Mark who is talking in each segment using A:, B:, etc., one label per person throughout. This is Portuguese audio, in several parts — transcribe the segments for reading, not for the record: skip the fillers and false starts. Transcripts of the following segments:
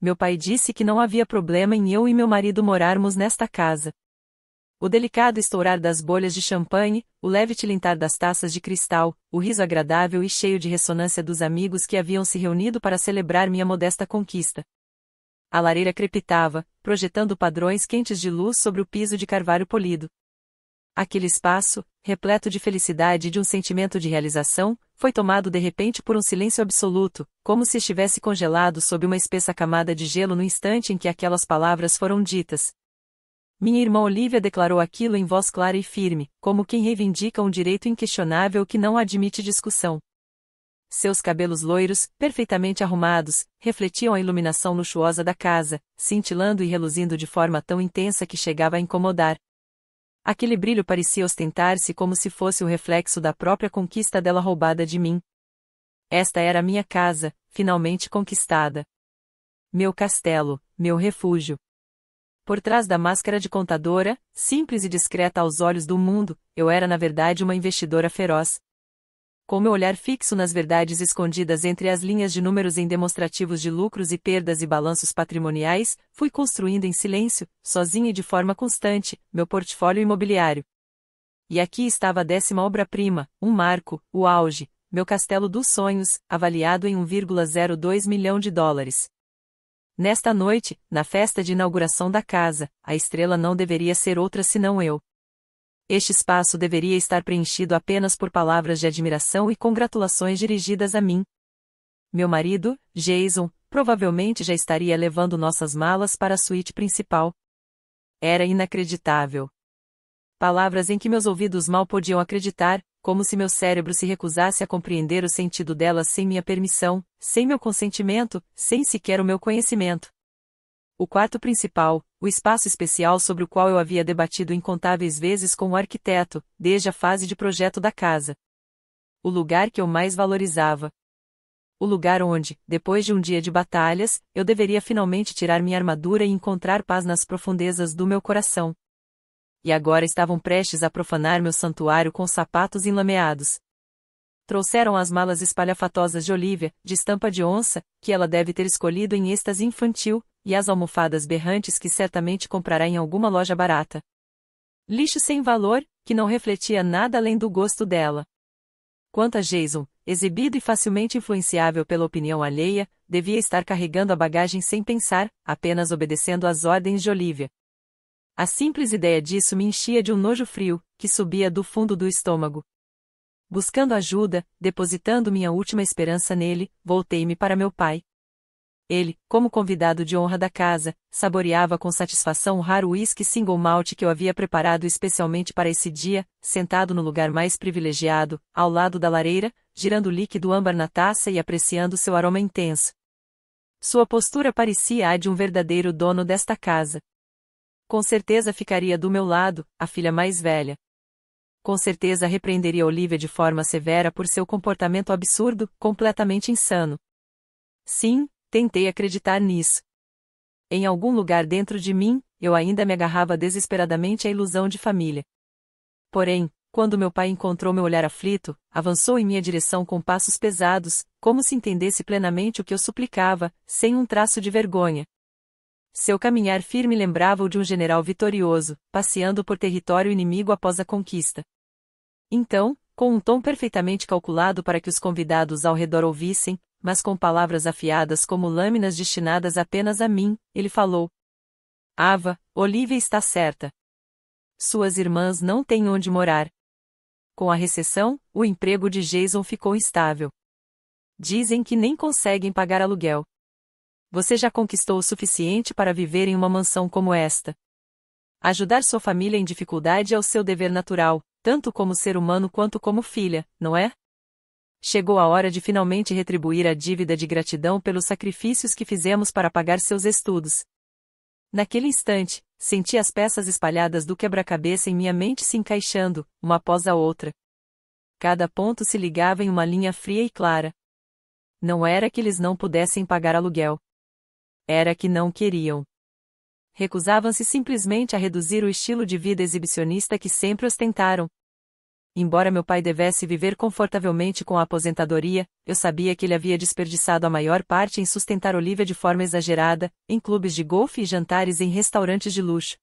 A: Meu pai disse que não havia problema em eu e meu marido morarmos nesta casa. O delicado estourar das bolhas de champanhe, o leve tilintar das taças de cristal, o riso agradável e cheio de ressonância dos amigos que haviam se reunido para celebrar minha modesta conquista. A lareira crepitava, projetando padrões quentes de luz sobre o piso de carvalho polido. Aquele espaço, repleto de felicidade e de um sentimento de realização, foi tomado de repente por um silêncio absoluto, como se estivesse congelado sob uma espessa camada de gelo no instante em que aquelas palavras foram ditas. Minha irmã Olivia declarou aquilo em voz clara e firme, como quem reivindica um direito inquestionável que não admite discussão. Seus cabelos loiros, perfeitamente arrumados, refletiam a iluminação luxuosa da casa, cintilando e reluzindo de forma tão intensa que chegava a incomodar. Aquele brilho parecia ostentar-se como se fosse o reflexo da própria conquista dela roubada de mim. Esta era a minha casa, finalmente conquistada. Meu castelo, meu refúgio. Por trás da máscara de contadora, simples e discreta aos olhos do mundo, eu era na verdade uma investidora feroz. Com meu olhar fixo nas verdades escondidas entre as linhas de números em demonstrativos de lucros e perdas e balanços patrimoniais, fui construindo em silêncio, sozinha e de forma constante, meu portfólio imobiliário. E aqui estava a 10ª obra-prima, um marco, o auge, meu castelo dos sonhos, avaliado em $1,02 milhão. Nesta noite, na festa de inauguração da casa, a estrela não deveria ser outra senão eu. Este espaço deveria estar preenchido apenas por palavras de admiração e congratulações dirigidas a mim. Meu marido, Jason, provavelmente já estaria levando nossas malas para a suíte principal. Era inacreditável. Palavras em que meus ouvidos mal podiam acreditar, como se meu cérebro se recusasse a compreender o sentido delas sem minha permissão, sem meu consentimento, sem sequer o meu conhecimento. O quarto principal, o espaço especial sobre o qual eu havia debatido incontáveis vezes com o arquiteto, desde a fase de projeto da casa. O lugar que eu mais valorizava. O lugar onde, depois de um dia de batalhas, eu deveria finalmente tirar minha armadura e encontrar paz nas profundezas do meu coração. E agora estavam prestes a profanar meu santuário com sapatos enlameados. Trouxeram as malas espalhafatosas de Olivia, de estampa de onça, que ela deve ter escolhido em êxtase infantil, e as almofadas berrantes que certamente comprará em alguma loja barata. Lixo sem valor, que não refletia nada além do gosto dela. Quanto a Jason, exibido e facilmente influenciável pela opinião alheia, devia estar carregando a bagagem sem pensar, apenas obedecendo às ordens de Olivia. A simples ideia disso me enchia de um nojo frio, que subia do fundo do estômago. Buscando ajuda, depositando minha última esperança nele, voltei-me para meu pai. Ele, como convidado de honra da casa, saboreava com satisfação o raro uísque single malt que eu havia preparado especialmente para esse dia, sentado no lugar mais privilegiado, ao lado da lareira, girando o líquido âmbar na taça e apreciando seu aroma intenso. Sua postura parecia a de um verdadeiro dono desta casa. Com certeza ficaria do meu lado, a filha mais velha. Com certeza repreenderia Olivia de forma severa por seu comportamento absurdo, completamente insano. Sim, tentei acreditar nisso. Em algum lugar dentro de mim, eu ainda me agarrava desesperadamente à ilusão de família. Porém, quando meu pai encontrou meu olhar aflito, avançou em minha direção com passos pesados, como se entendesse plenamente o que eu suplicava, sem um traço de vergonha. Seu caminhar firme lembrava o de um general vitorioso, passeando por território inimigo após a conquista. Então, com um tom perfeitamente calculado para que os convidados ao redor ouvissem, mas com palavras afiadas como lâminas destinadas apenas a mim, ele falou: Ava, Olivia está certa. Suas irmãs não têm onde morar. Com a recessão, o emprego de Jason ficou instável. Dizem que nem conseguem pagar aluguel. Você já conquistou o suficiente para viver em uma mansão como esta. Ajudar sua família em dificuldade é o seu dever natural, tanto como ser humano quanto como filha, não é? Chegou a hora de finalmente retribuir a dívida de gratidão pelos sacrifícios que fizemos para pagar seus estudos. Naquele instante, senti as peças espalhadas do quebra-cabeça em minha mente se encaixando, uma após a outra. Cada ponto se ligava em uma linha fria e clara. Não era que eles não pudessem pagar aluguel. Era que não queriam. Recusavam-se simplesmente a reduzir o estilo de vida exibicionista que sempre ostentaram. embora meu pai devesse viver confortavelmente com a aposentadoria, eu sabia que ele havia desperdiçado a maior parte em sustentar Olivia de forma exagerada, em clubes de golfe e jantares em restaurantes de luxo.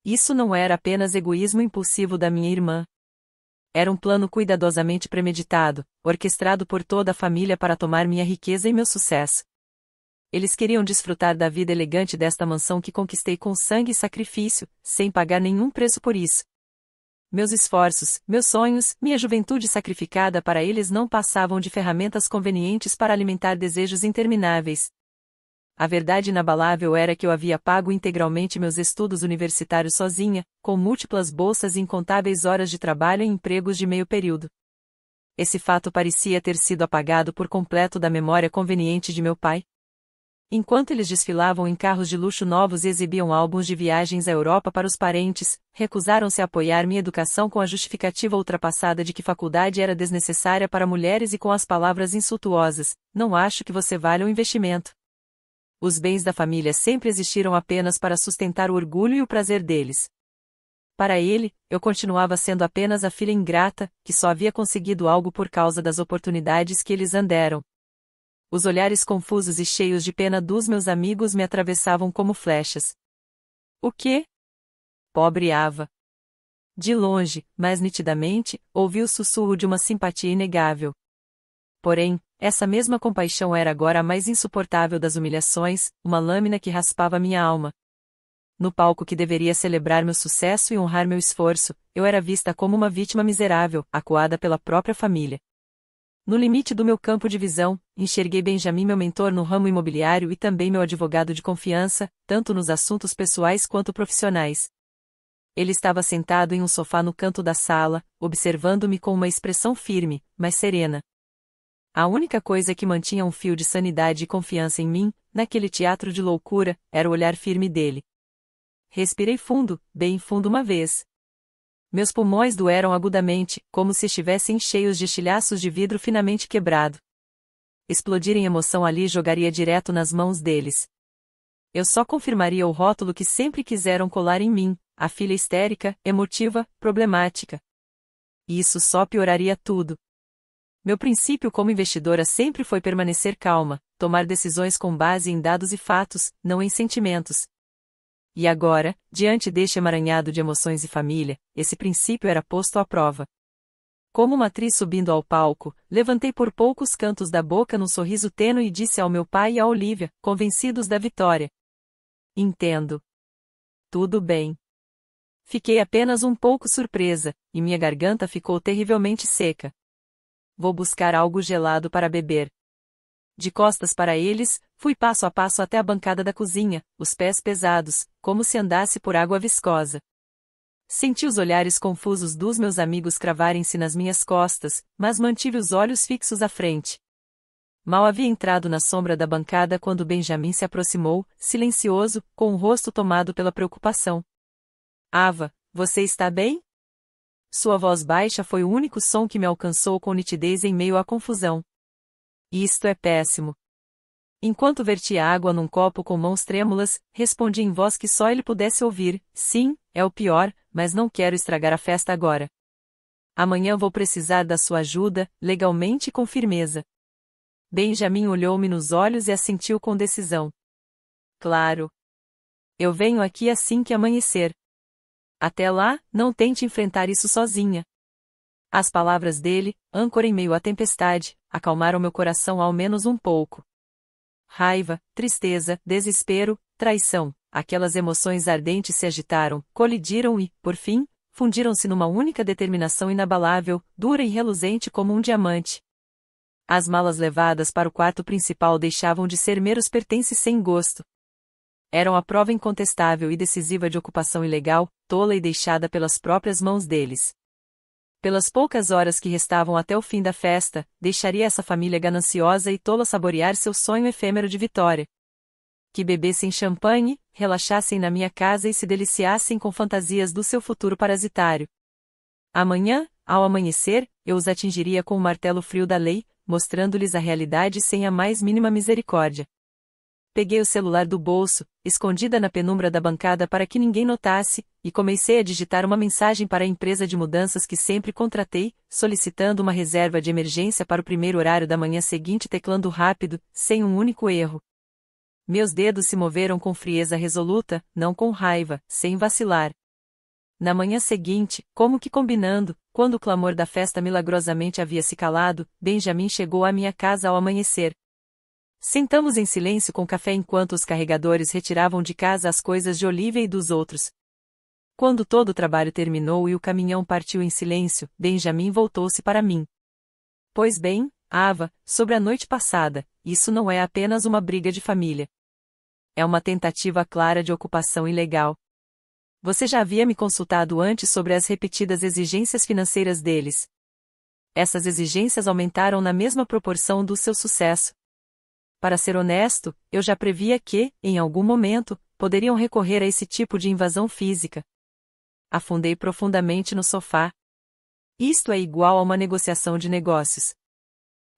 A: Isso não era apenas egoísmo impulsivo da minha irmã. Era um plano cuidadosamente premeditado, orquestrado por toda a família para tomar minha riqueza e meu sucesso. Eles queriam desfrutar da vida elegante desta mansão que conquistei com sangue e sacrifício, sem pagar nenhum preço por isso. Meus esforços, meus sonhos, minha juventude sacrificada para eles não passavam de ferramentas convenientes para alimentar desejos intermináveis. A verdade inabalável era que eu havia pago integralmente meus estudos universitários sozinha, com múltiplas bolsas e incontáveis horas de trabalho em empregos de meio período. Esse fato parecia ter sido apagado por completo da memória conveniente de meu pai. Enquanto eles desfilavam em carros de luxo novos e exibiam álbuns de viagens à Europa para os parentes, recusaram-se a apoiar minha educação com a justificativa ultrapassada de que faculdade era desnecessária para mulheres e com as palavras insultuosas: "Não acho que você valha um investimento." Os bens da família sempre existiram apenas para sustentar o orgulho e o prazer deles. Para ele, eu continuava sendo apenas a filha ingrata, que só havia conseguido algo por causa das oportunidades que eles deram. Os olhares confusos e cheios de pena dos meus amigos me atravessavam como flechas. O quê? Pobre Ava. De longe, mas nitidamente, ouvi o sussurro de uma simpatia inegável. Porém, essa mesma compaixão era agora a mais insuportável das humilhações, uma lâmina que raspava minha alma. No palco que deveria celebrar meu sucesso e honrar meu esforço, eu era vista como uma vítima miserável, acuada pela própria família. No limite do meu campo de visão, enxerguei Benjamin, meu mentor no ramo imobiliário e também meu advogado de confiança, tanto nos assuntos pessoais quanto profissionais. Ele estava sentado em um sofá no canto da sala, observando-me com uma expressão firme, mas serena. A única coisa que mantinha um fio de sanidade e confiança em mim, naquele teatro de loucura, era o olhar firme dele. Respirei fundo, bem fundo uma vez. Meus pulmões doeram agudamente, como se estivessem cheios de estilhaços de vidro finamente quebrado. Explodir em emoção ali jogaria direto nas mãos deles. Eu só confirmaria o rótulo que sempre quiseram colar em mim, a filha histérica, emotiva, problemática. E isso só pioraria tudo. Meu princípio como investidora sempre foi permanecer calma, tomar decisões com base em dados e fatos, não em sentimentos. E agora, diante deste emaranhado de emoções e família, esse princípio era posto à prova. Como uma atriz subindo ao palco, levantei por poucos cantos da boca num sorriso tênue e disse ao meu pai e a Olivia, convencidos da vitória: "Entendo. Tudo bem." Fiquei apenas um pouco surpresa, e minha garganta ficou terrivelmente seca. Vou buscar algo gelado para beber. De costas para eles, fui passo a passo até a bancada da cozinha, os pés pesados, como se andasse por água viscosa. Senti os olhares confusos dos meus amigos cravarem-se nas minhas costas, mas mantive os olhos fixos à frente. Mal havia entrado na sombra da bancada quando Benjamin se aproximou, silencioso, com o rosto tomado pela preocupação. "Ava, você está bem?" Sua voz baixa foi o único som que me alcançou com nitidez em meio à confusão. "Isto é péssimo." Enquanto vertia água num copo com mãos trêmulas, respondi em voz que só ele pudesse ouvir: "Sim, é o pior, mas não quero estragar a festa agora. Amanhã vou precisar da sua ajuda, legalmente e com firmeza." Benjamin olhou-me nos olhos e assentiu com decisão. "Claro. Eu venho aqui assim que amanhecer. Até lá, não tente enfrentar isso sozinha." As palavras dele, âncora em meio à tempestade, acalmaram meu coração ao menos um pouco. Raiva, tristeza, desespero, traição, aquelas emoções ardentes se agitaram, colidiram e, por fim, fundiram-se numa única determinação inabalável, dura e reluzente como um diamante. As malas levadas para o quarto principal deixavam de ser meros pertences sem gosto. Eram a prova incontestável e decisiva de ocupação ilegal, tola e deixada pelas próprias mãos deles. Pelas poucas horas que restavam até o fim da festa, deixaria essa família gananciosa e tola saborear seu sonho efêmero de vitória. Que bebessem champanhe, relaxassem na minha casa e se deliciassem com fantasias do seu futuro parasitário. Amanhã, ao amanhecer, eu os atingiria com o martelo frio da lei, mostrando-lhes a realidade sem a mais mínima misericórdia. peguei o celular do bolso, escondida na penumbra da bancada para que ninguém notasse, e comecei a digitar uma mensagem para a empresa de mudanças que sempre contratei, solicitando uma reserva de emergência para o primeiro horário da manhã seguinte, teclando rápido, sem um único erro. Meus dedos se moveram com frieza resoluta, não com raiva, sem vacilar. Na manhã seguinte, como que combinando, quando o clamor da festa milagrosamente havia se calado, Benjamin chegou à minha casa ao amanhecer. Sentamos em silêncio com café enquanto os carregadores retiravam de casa as coisas de Olivia e dos outros. Quando todo o trabalho terminou e o caminhão partiu em silêncio, Benjamin voltou-se para mim. Pois bem, Ava, sobre a noite passada, isso não é apenas uma briga de família. É uma tentativa clara de ocupação ilegal. Você já havia me consultado antes sobre as repetidas exigências financeiras deles. Essas exigências aumentaram na mesma proporção do seu sucesso. Para ser honesto, eu já previa que, em algum momento, poderiam recorrer a esse tipo de invasão física. Afundei profundamente no sofá. Isto é igual a uma negociação de negócios.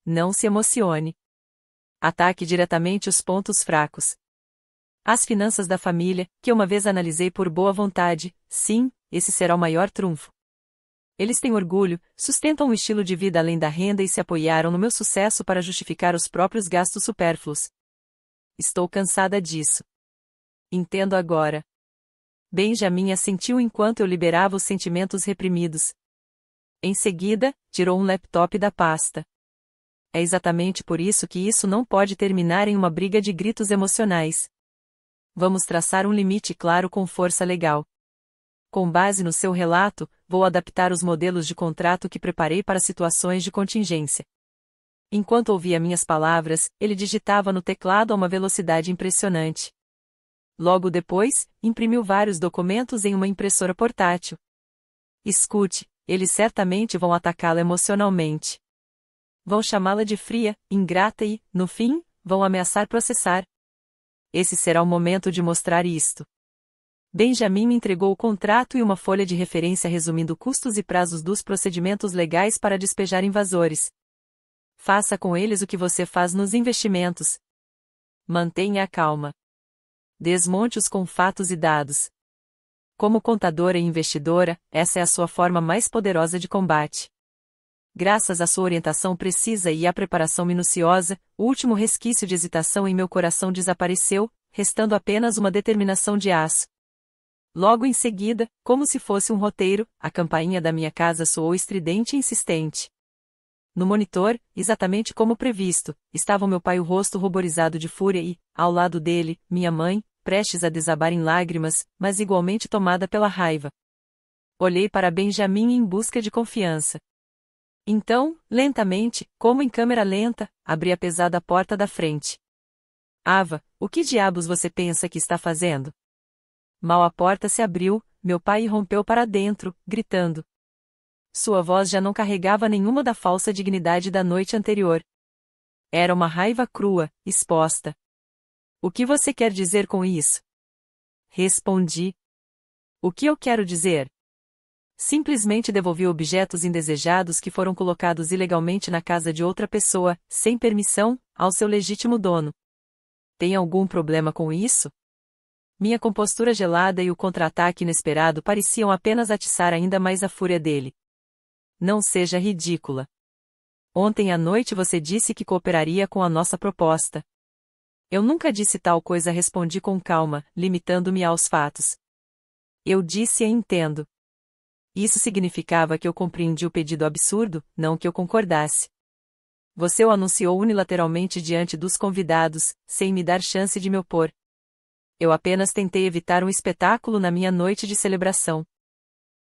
A: Não se emocione. Ataque diretamente os pontos fracos. As finanças da família, que uma vez analisei por boa vontade, sim, esse será o maior trunfo. Eles têm orgulho, sustentam um estilo de vida além da renda e se apoiaram no meu sucesso para justificar os próprios gastos supérfluos. Estou cansada disso. Entendo agora. Benjamin assentiu enquanto eu liberava os sentimentos reprimidos. Em seguida, tirou um laptop da pasta. É exatamente por isso que isso não pode terminar em uma briga de gritos emocionais. Vamos traçar um limite claro com força legal. Com base no seu relato, vou adaptar os modelos de contrato que preparei para situações de contingência. Enquanto ouvia minhas palavras, ele digitava no teclado a uma velocidade impressionante. Logo depois, imprimiu vários documentos em uma impressora portátil. Escute, eles certamente vão atacá-la emocionalmente. Vão chamá-la de fria, ingrata e, no fim, vão ameaçar processar. Esse será o momento de mostrar isto. Benjamin me entregou o contrato e uma folha de referência resumindo custos e prazos dos procedimentos legais para despejar invasores. Faça com eles o que você faz nos investimentos. Mantenha a calma. Desmonte-os com fatos e dados. Como contadora e investidora, essa é a sua forma mais poderosa de combate. Graças à sua orientação precisa e à preparação minuciosa, o último resquício de hesitação em meu coração desapareceu, restando apenas uma determinação de aço. Logo em seguida, como se fosse um roteiro, a campainha da minha casa soou estridente e insistente. No monitor, exatamente como previsto, estava meu pai, o rosto ruborizado de fúria e, ao lado dele, minha mãe, prestes a desabar em lágrimas, mas igualmente tomada pela raiva. Olhei para Benjamin em busca de confiança. Então, lentamente, como em câmera lenta, abri a pesada porta da frente. Ava, o que diabos você pensa que está fazendo? Mal a porta se abriu, meu pai irrompeu para dentro, gritando. Sua voz já não carregava nenhuma da falsa dignidade da noite anterior. Era uma raiva crua, exposta. O que você quer dizer com isso? Respondi. O que eu quero dizer? Simplesmente devolvi objetos indesejados que foram colocados ilegalmente na casa de outra pessoa, sem permissão, ao seu legítimo dono. Tem algum problema com isso? Minha compostura gelada e o contra-ataque inesperado pareciam apenas atiçar ainda mais a fúria dele. Não seja ridícula. Ontem à noite você disse que cooperaria com a nossa proposta. Eu nunca disse tal coisa, respondi com calma, limitando-me aos fatos. Eu disse entendo. Isso significava que eu compreendi o pedido absurdo, não que eu concordasse. Você o anunciou unilateralmente diante dos convidados, sem me dar chance de me opor. Eu apenas tentei evitar um espetáculo na minha noite de celebração.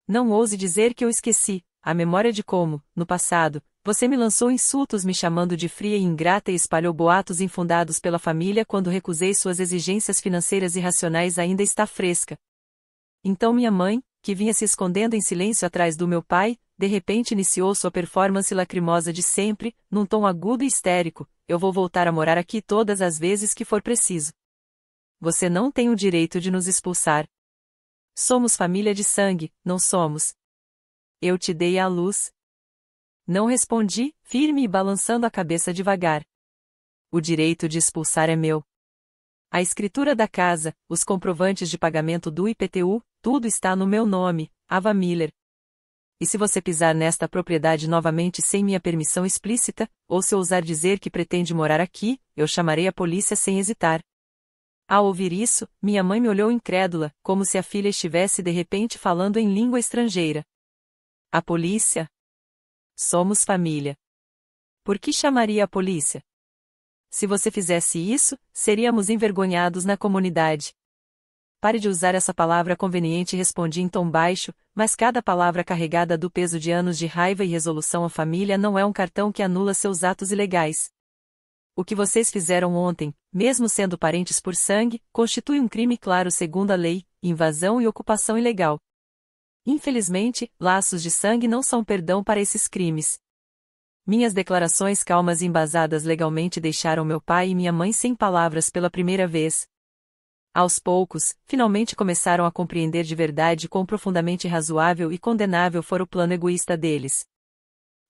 A: Não ouse dizer que eu esqueci, a memória de como, no passado, você me lançou insultos me chamando de fria e ingrata e espalhou boatos infundados pela família quando recusei suas exigências financeiras irracionais ainda está fresca. Então minha mãe, que vinha se escondendo em silêncio atrás do meu pai, de repente iniciou sua performance lacrimosa de sempre, num tom agudo e histérico: eu vou voltar a morar aqui todas as vezes que for preciso. Você não tem o direito de nos expulsar. Somos família de sangue, não somos. Eu te dei a luz. Não respondi, firme e balançando a cabeça devagar. O direito de expulsar é meu. A escritura da casa, os comprovantes de pagamento do IPTU, tudo está no meu nome, Ava Miller. E se você pisar nesta propriedade novamente sem minha permissão explícita, ou se ousar dizer que pretende morar aqui, eu chamarei a polícia sem hesitar. Ao ouvir isso, minha mãe me olhou incrédula, como se a filha estivesse de repente falando em língua estrangeira. A polícia? Somos família. Por que chamaria a polícia? Se você fizesse isso, seríamos envergonhados na comunidade. Pare de usar essa palavra conveniente, respondi em tom baixo, mas cada palavra carregada do peso de anos de raiva e resolução à família não é um cartão que anula seus atos ilegais. O que vocês fizeram ontem, mesmo sendo parentes por sangue, constitui um crime claro segundo a lei, invasão e ocupação ilegal. Infelizmente, laços de sangue não são perdão para esses crimes. Minhas declarações calmas e embasadas legalmente deixaram meu pai e minha mãe sem palavras pela primeira vez. Aos poucos, finalmente começaram a compreender de verdade quão profundamente razoável e condenável fora o plano egoísta deles.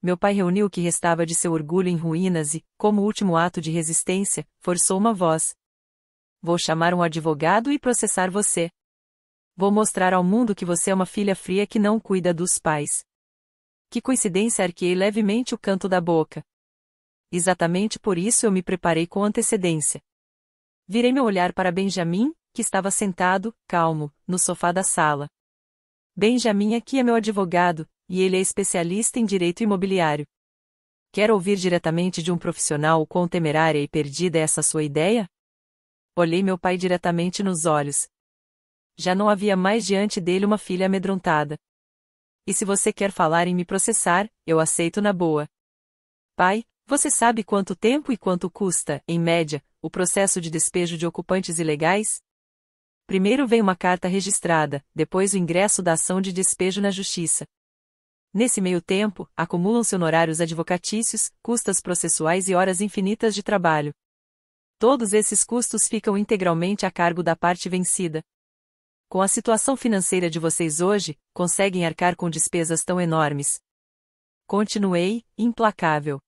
A: Meu pai reuniu o que restava de seu orgulho em ruínas e, como último ato de resistência, forçou uma voz. Vou chamar um advogado e processar você. Vou mostrar ao mundo que você é uma filha fria que não cuida dos pais. Que coincidência, arqueei levemente o canto da boca. Exatamente por isso eu me preparei com antecedência. Virei meu olhar para Benjamin, que estava sentado, calmo, no sofá da sala. Benjamin aqui é meu advogado, e ele é especialista em direito imobiliário. Quer ouvir diretamente de um profissional o quão temerária e perdida é essa sua ideia? Olhei meu pai diretamente nos olhos. Já não havia mais diante dele uma filha amedrontada. E se você quer falar em me processar, eu aceito na boa. Pai, você sabe quanto tempo e quanto custa, em média, o processo de despejo de ocupantes ilegais? Primeiro vem uma carta registrada, depois o ingresso da ação de despejo na justiça. Nesse meio tempo, acumulam-se honorários advocatícios, custas processuais e horas infinitas de trabalho. Todos esses custos ficam integralmente a cargo da parte vencida. Com a situação financeira de vocês hoje, conseguem arcar com despesas tão enormes? Continuei, implacável.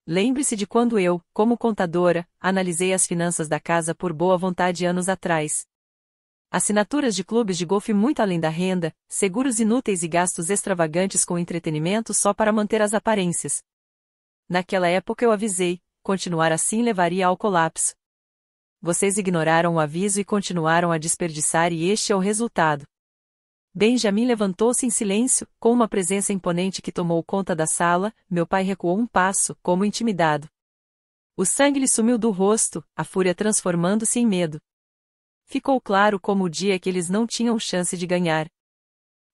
A: Lembre-se de quando eu, como contadora, analisei as finanças da casa por boa vontade anos atrás. Assinaturas de clubes de golfe muito além da renda, seguros inúteis e gastos extravagantes com entretenimento só para manter as aparências. Naquela época eu avisei, continuar assim levaria ao colapso. Vocês ignoraram o aviso e continuaram a desperdiçar e este é o resultado. Benjamin levantou-se em silêncio, com uma presença imponente que tomou conta da sala, meu pai recuou um passo, como intimidado. O sangue lhe sumiu do rosto, a fúria transformando-se em medo. Ficou claro como o dia que eles não tinham chance de ganhar.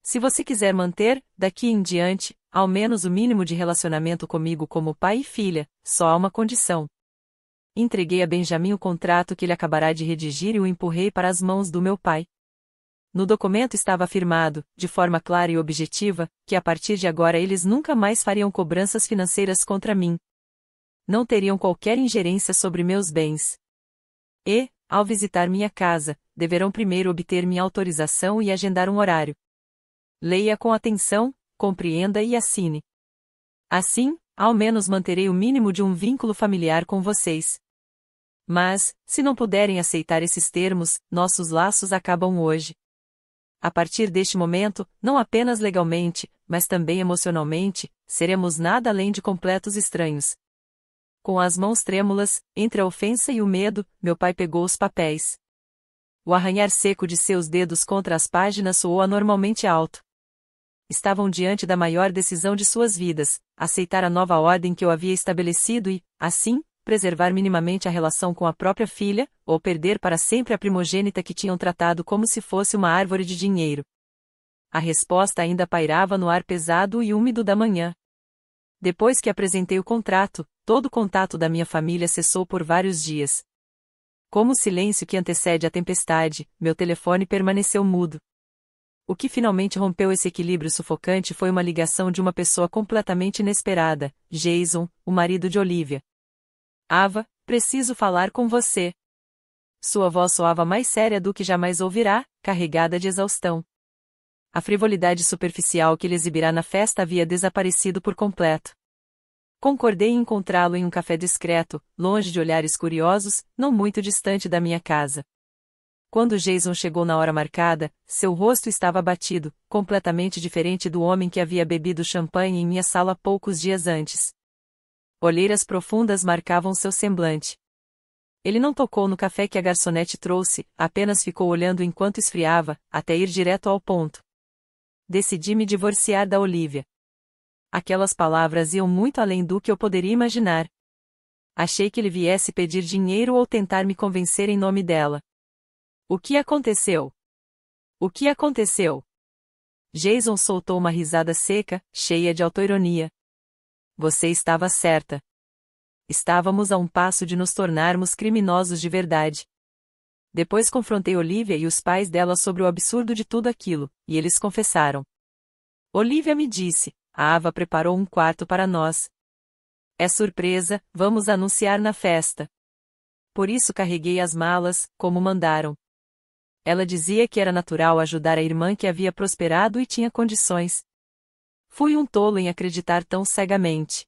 A: Se você quiser manter, daqui em diante, ao menos o mínimo de relacionamento comigo como pai e filha, só há uma condição. Entreguei a Benjamin o contrato que ele acabará de redigir e o empurrei para as mãos do meu pai. No documento estava afirmado, de forma clara e objetiva, que a partir de agora eles nunca mais fariam cobranças financeiras contra mim. Não teriam qualquer ingerência sobre meus bens. E, ao visitar minha casa, deverão primeiro obter minha autorização e agendar um horário. Leia com atenção, compreenda e assine. Assim, ao menos manterei o mínimo de um vínculo familiar com vocês. Mas, se não puderem aceitar esses termos, nossos laços acabam hoje. A partir deste momento, não apenas legalmente, mas também emocionalmente, seremos nada além de completos estranhos. Com as mãos trêmulas, entre a ofensa e o medo, meu pai pegou os papéis. O arranhar seco de seus dedos contra as páginas soou anormalmente alto. Estavam diante da maior decisão de suas vidas, aceitar a nova ordem que eu havia estabelecido e, assim, preservar minimamente a relação com a própria filha, ou perder para sempre a primogênita que tinham tratado como se fosse uma árvore de dinheiro. A resposta ainda pairava no ar pesado e úmido da manhã. Depois que apresentei o contrato, todo o contato da minha família cessou por vários dias. Como o silêncio que antecede a tempestade, meu telefone permaneceu mudo. O que finalmente rompeu esse equilíbrio sufocante foi uma ligação de uma pessoa completamente inesperada, Jason, o marido de Olivia. Ava, preciso falar com você. Sua voz soava mais séria do que jamais ouvirá, carregada de exaustão. A frivolidade superficial que ele exibirá na festa havia desaparecido por completo. Concordei em encontrá-lo em um café discreto, longe de olhares curiosos, não muito distante da minha casa. Quando Jason chegou na hora marcada, seu rosto estava abatido, completamente diferente do homem que havia bebido champanhe em minha sala poucos dias antes. Olheiras profundas marcavam seu semblante. Ele não tocou no café que a garçonete trouxe, apenas ficou olhando enquanto esfriava, até ir direto ao ponto. Decidi me divorciar da Olivia. Aquelas palavras iam muito além do que eu poderia imaginar. Achei que ele viesse pedir dinheiro ou tentar me convencer em nome dela. O que aconteceu? O que aconteceu? Jason soltou uma risada seca, cheia de autoironia. Você estava certa. Estávamos a um passo de nos tornarmos criminosos de verdade. Depois confrontei Olivia e os pais dela sobre o absurdo de tudo aquilo, e eles confessaram. Olivia me disse, a Ava preparou um quarto para nós. É surpresa, vamos anunciar na festa. Por isso carreguei as malas, como mandaram. Ela dizia que era natural ajudar a irmã que havia prosperado e tinha condições. Fui um tolo em acreditar tão cegamente.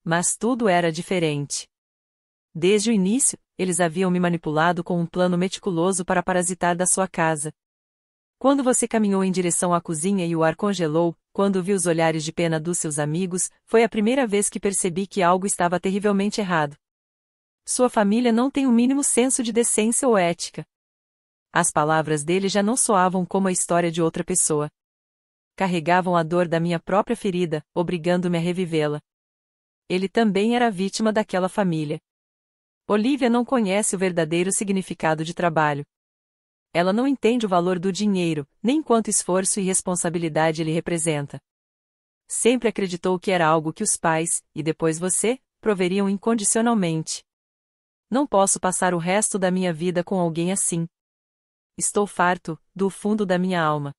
A: Mas tudo era diferente. Desde o início, eles haviam me manipulado com um plano meticuloso para parasitar da sua casa. Quando você caminhou em direção à cozinha e o ar congelou, quando vi os olhares de pena dos seus amigos, foi a primeira vez que percebi que algo estava terrivelmente errado. Sua família não tem o mínimo senso de decência ou ética. As palavras dele já não soavam como a história de outra pessoa. Carregavam a dor da minha própria ferida, obrigando-me a revivê-la. Ele também era vítima daquela família. Olivia não conhece o verdadeiro significado de trabalho. Ela não entende o valor do dinheiro, nem quanto esforço e responsabilidade ele representa. Sempre acreditou que era algo que os pais, e depois você, proveriam incondicionalmente. Não posso passar o resto da minha vida com alguém assim. Estou farto, do fundo da minha alma.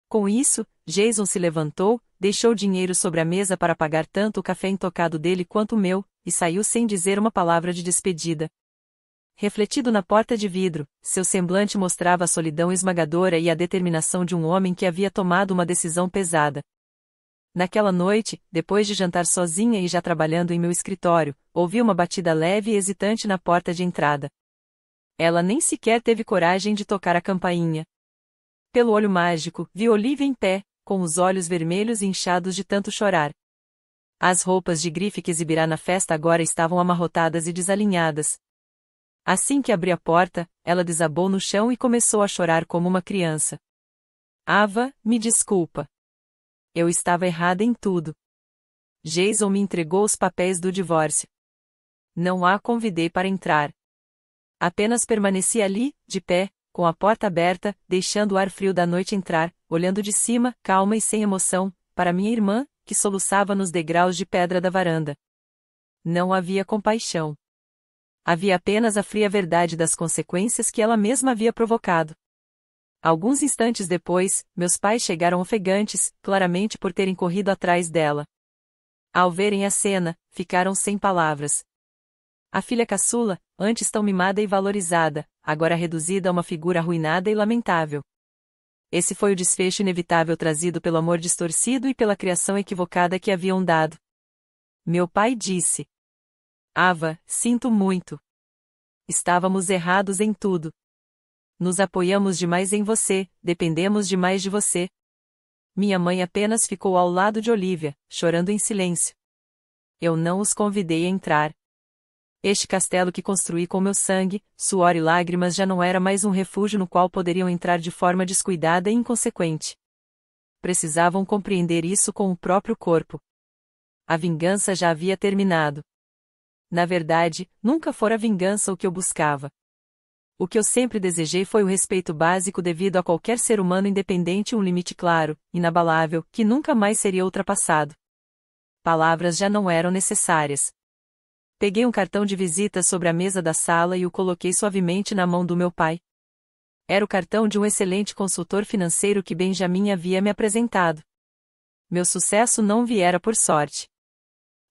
A: Com isso, Jason se levantou, deixou dinheiro sobre a mesa para pagar tanto o café intocado dele quanto o meu, e saiu sem dizer uma palavra de despedida. Refletido na porta de vidro, seu semblante mostrava a solidão esmagadora e a determinação de um homem que havia tomado uma decisão pesada. Naquela noite, depois de jantar sozinha e já trabalhando em meu escritório, ouvi uma batida leve e hesitante na porta de entrada. Ela nem sequer teve coragem de tocar a campainha. Pelo olho mágico, vi Olivia em pé, com os olhos vermelhos e inchados de tanto chorar. As roupas de grife que exibirá na festa agora estavam amarrotadas e desalinhadas. Assim que abri a porta, ela desabou no chão e começou a chorar como uma criança. Ava, me desculpa. Eu estava errada em tudo. Jason me entregou os papéis do divórcio. Não a convidei para entrar. Apenas permaneci ali, de pé, com a porta aberta, deixando o ar frio da noite entrar, olhando de cima, calma e sem emoção, para minha irmã, que soluçava nos degraus de pedra da varanda. Não havia compaixão. Havia apenas a fria verdade das consequências que ela mesma havia provocado. Alguns instantes depois, meus pais chegaram ofegantes, claramente por terem corrido atrás dela. Ao verem a cena, ficaram sem palavras. A filha caçula, antes tão mimada e valorizada, agora reduzida a uma figura arruinada e lamentável. Esse foi o desfecho inevitável trazido pelo amor distorcido e pela criação equivocada que haviam dado. Meu pai disse: Ava, sinto muito. Estávamos errados em tudo. Nos apoiamos demais em você, dependemos demais de você. Minha mãe apenas ficou ao lado de Olivia, chorando em silêncio. Eu não os convidei a entrar. Este castelo que construí com meu sangue, suor e lágrimas já não era mais um refúgio no qual poderiam entrar de forma descuidada e inconsequente. Precisavam compreender isso com o próprio corpo. A vingança já havia terminado. Na verdade, nunca fora a vingança o que eu buscava. O que eu sempre desejei foi o respeito básico devido a qualquer ser humano independente e um limite claro, inabalável, que nunca mais seria ultrapassado. Palavras já não eram necessárias. Peguei um cartão de visita sobre a mesa da sala e o coloquei suavemente na mão do meu pai. Era o cartão de um excelente consultor financeiro que Benjamin havia me apresentado. Meu sucesso não viera por sorte.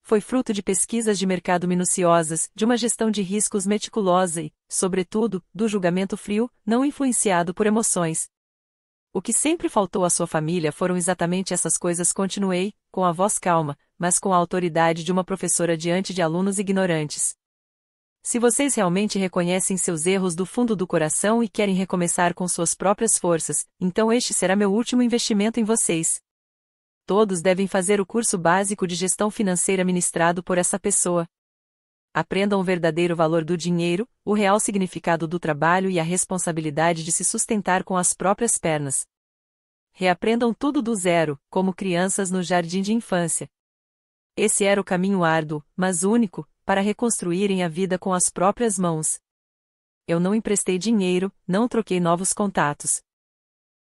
A: Foi fruto de pesquisas de mercado minuciosas, de uma gestão de riscos meticulosa e, sobretudo, do julgamento frio, não influenciado por emoções. O que sempre faltou à sua família foram exatamente essas coisas. Continuei, com a voz calma, mas com a autoridade de uma professora diante de alunos ignorantes. Se vocês realmente reconhecem seus erros do fundo do coração e querem recomeçar com suas próprias forças, então este será meu último investimento em vocês. Todos devem fazer o curso básico de gestão financeira ministrado por essa pessoa. Aprendam o verdadeiro valor do dinheiro, o real significado do trabalho e a responsabilidade de se sustentar com as próprias pernas. Reaprendam tudo do zero, como crianças no jardim de infância. Esse era o caminho árduo, mas único, para reconstruírem a vida com as próprias mãos. Eu não emprestei dinheiro, não troquei novos contatos.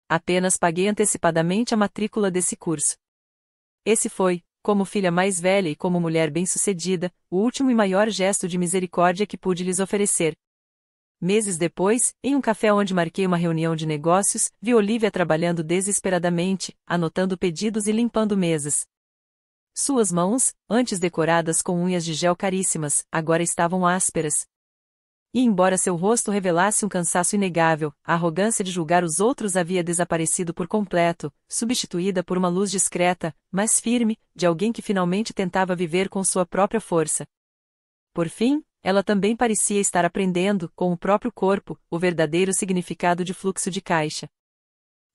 A: Apenas paguei antecipadamente a matrícula desse curso. Esse foi, como filha mais velha e como mulher bem-sucedida, o último e maior gesto de misericórdia que pude lhes oferecer. Meses depois, em um café onde marquei uma reunião de negócios, vi Olivia trabalhando desesperadamente, anotando pedidos e limpando mesas. Suas mãos, antes decoradas com unhas de gel caríssimas, agora estavam ásperas. E embora seu rosto revelasse um cansaço inegável, a arrogância de julgar os outros havia desaparecido por completo, substituída por uma luz discreta, mas firme, de alguém que finalmente tentava viver com sua própria força. Por fim, ela também parecia estar aprendendo, com o próprio corpo, o verdadeiro significado de fluxo de caixa.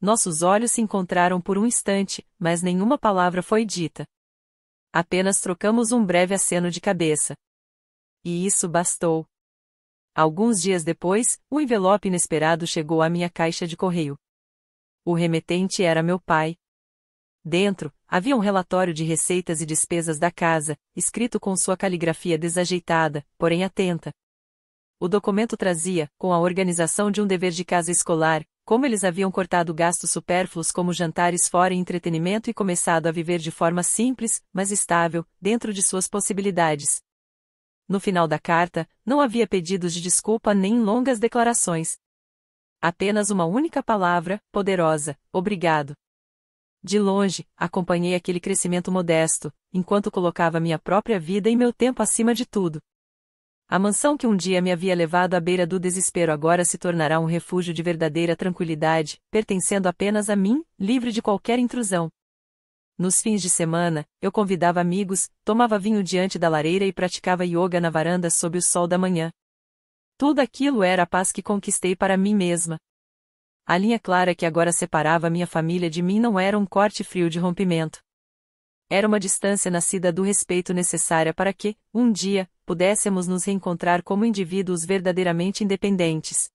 A: Nossos olhos se encontraram por um instante, mas nenhuma palavra foi dita. Apenas trocamos um breve aceno de cabeça. E isso bastou. Alguns dias depois, um envelope inesperado chegou à minha caixa de correio. O remetente era meu pai. Dentro, havia um relatório de receitas e despesas da casa, escrito com sua caligrafia desajeitada, porém atenta. O documento trazia, com a organização de um dever de casa escolar, como eles haviam cortado gastos supérfluos como jantares fora e entretenimento e começado a viver de forma simples, mas estável, dentro de suas possibilidades. No final da carta, não havia pedidos de desculpa nem longas declarações. Apenas uma única palavra, poderosa: obrigado. De longe, acompanhei aquele crescimento modesto, enquanto colocava minha própria vida e meu tempo acima de tudo. A mansão que um dia me havia levado à beira do desespero agora se tornará um refúgio de verdadeira tranquilidade, pertencendo apenas a mim, livre de qualquer intrusão. Nos fins de semana, eu convidava amigos, tomava vinho diante da lareira e praticava yoga na varanda sob o sol da manhã. Tudo aquilo era a paz que conquistei para mim mesma. A linha clara que agora separava minha família de mim não era um corte frio de rompimento. Era uma distância nascida do respeito necessária para que, um dia, pudéssemos nos reencontrar como indivíduos verdadeiramente independentes.